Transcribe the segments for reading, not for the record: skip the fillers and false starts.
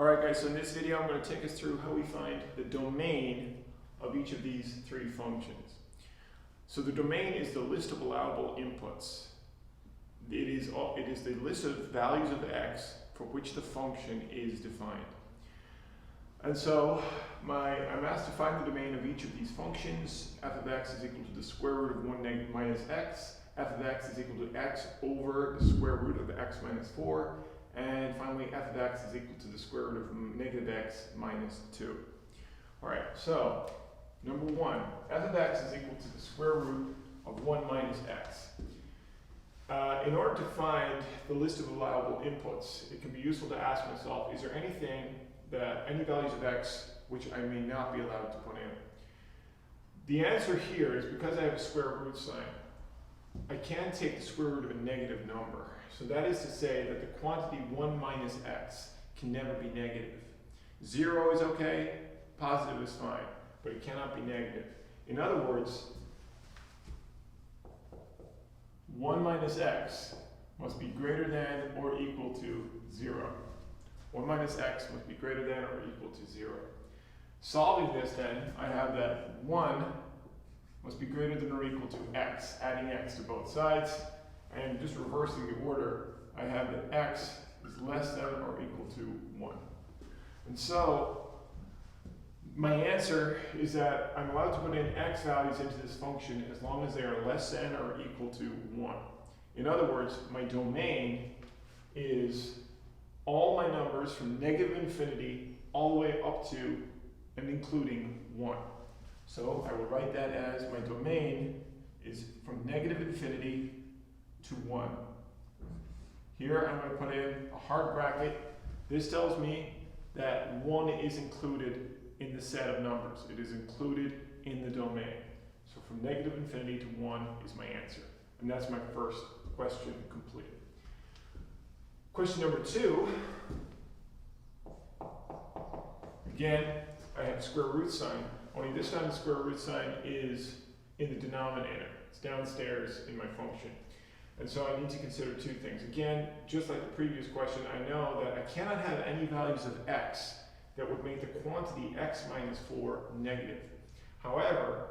Alright guys, so in this video I'm going to take us through how we find the domain of each of these three functions. So the domain is the list of allowable inputs. It is the list of values of x for which the function is defined. And so I'm asked to find the domain of each of these functions. F of x is equal to the square root of 1 minus x. F of x is equal to x over the square root of x minus 4. And finally, f of x is equal to the square root of negative x minus 2. Alright, so number one, f of x is equal to the square root of 1 minus x. In order to find the list of allowable inputs, it can be useful to ask myself, is there any values of x which I may not be allowed to put in? The answer here is because I have a square root sign, I can take the square root of a negative number. So that is to say that the quantity 1 minus x can never be negative. 0 is okay, positive is fine, but it cannot be negative. In other words, 1 minus x must be greater than or equal to 0. 1 minus x must be greater than or equal to 0. Solving this then, I have that 1 must be greater than or equal to x, adding x to both sides. And just reversing the order, I have that x is less than or equal to 1. And so, my answer is that I'm allowed to put in x values into this function as long as they are less than or equal to 1. In other words, my domain is all my numbers from negative infinity all the way up to and including 1. So I will write that as my domain is from negative infinity to 1. Here I'm going to put in a hard bracket. This tells me that 1 is included in the set of numbers. It is included in the domain. So from negative infinity to 1 is my answer. And that's my first question completed. Question number 2. Again, I have a square root sign. Only this time the square root sign is in the denominator. It's downstairs in my function. And so I need to consider two things. Again, just like the previous question, I know that I cannot have any values of x that would make the quantity x minus 4 negative. However,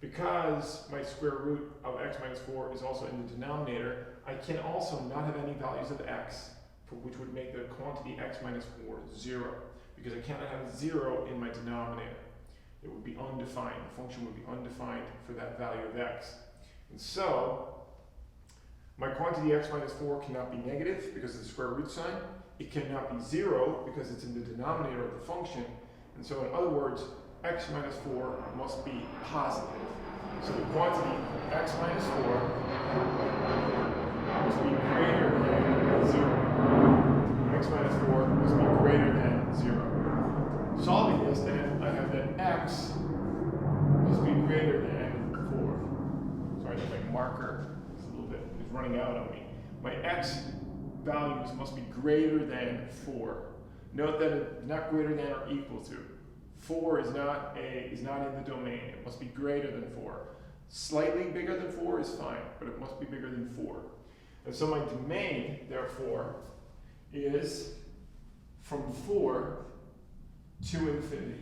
because my square root of x minus 4 is also in the denominator, I can also not have any values of x for which would make the quantity x minus 4 0. Because I cannot have 0 in my denominator. It would be undefined. The function would be undefined for that value of x. And so, my quantity x minus 4 cannot be negative because of the square root sign. It cannot be 0 because it's in the denominator of the function. And so in other words, x minus 4 must be positive. So the quantity x minus 4 must be greater than 0. X minus 4 must be greater than 0. Solving this then, I have that x must be greater than 4. Sorry that my marker is running out on me. My x values must be greater than 4. Note that it's not greater than or equal to. 4 is not in the domain. It must be greater than 4. Slightly bigger than 4 is fine, but it must be bigger than 4. And so my domain, therefore, is from 4 to infinity.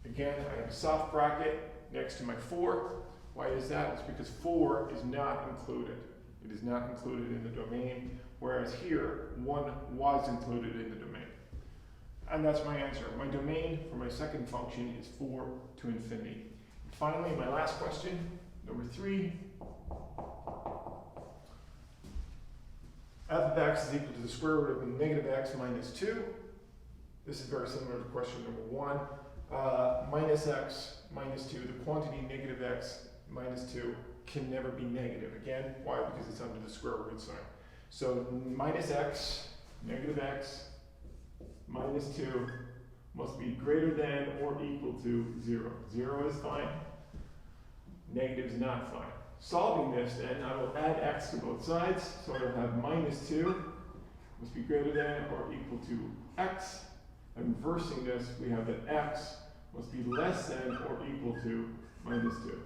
Again, I have a soft bracket next to my 4. Why is that? It's because 4 is not included. It is not included in the domain, whereas here, 1 was included in the domain. And that's my answer. My domain for my second function is 4 to infinity. And finally, my last question, number 3. F of x is equal to the square root of negative x minus 2. This is very similar to question number 1. Minus x minus 2, the quantity negative x minus 2 can never be negative. Again, why? Because it's under the square root sign. So minus x, negative x, minus 2 must be greater than or equal to 0. 0 is fine. Negative is not fine. Solving this then, I will add x to both sides. So I will have minus 2 must be greater than or equal to x. And reversing this, we have that x must be less than or equal to minus 2.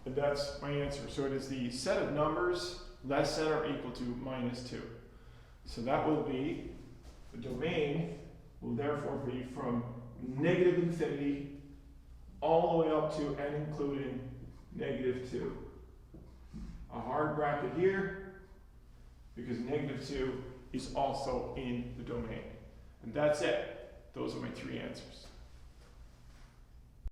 And that's my answer. So it is the set of numbers less than or equal to minus 2. So that will be, the domain will therefore be from negative infinity all the way up to and including negative 2. A hard bracket here, because negative 2 is also in the domain. And that's it. Those are my 3 answers.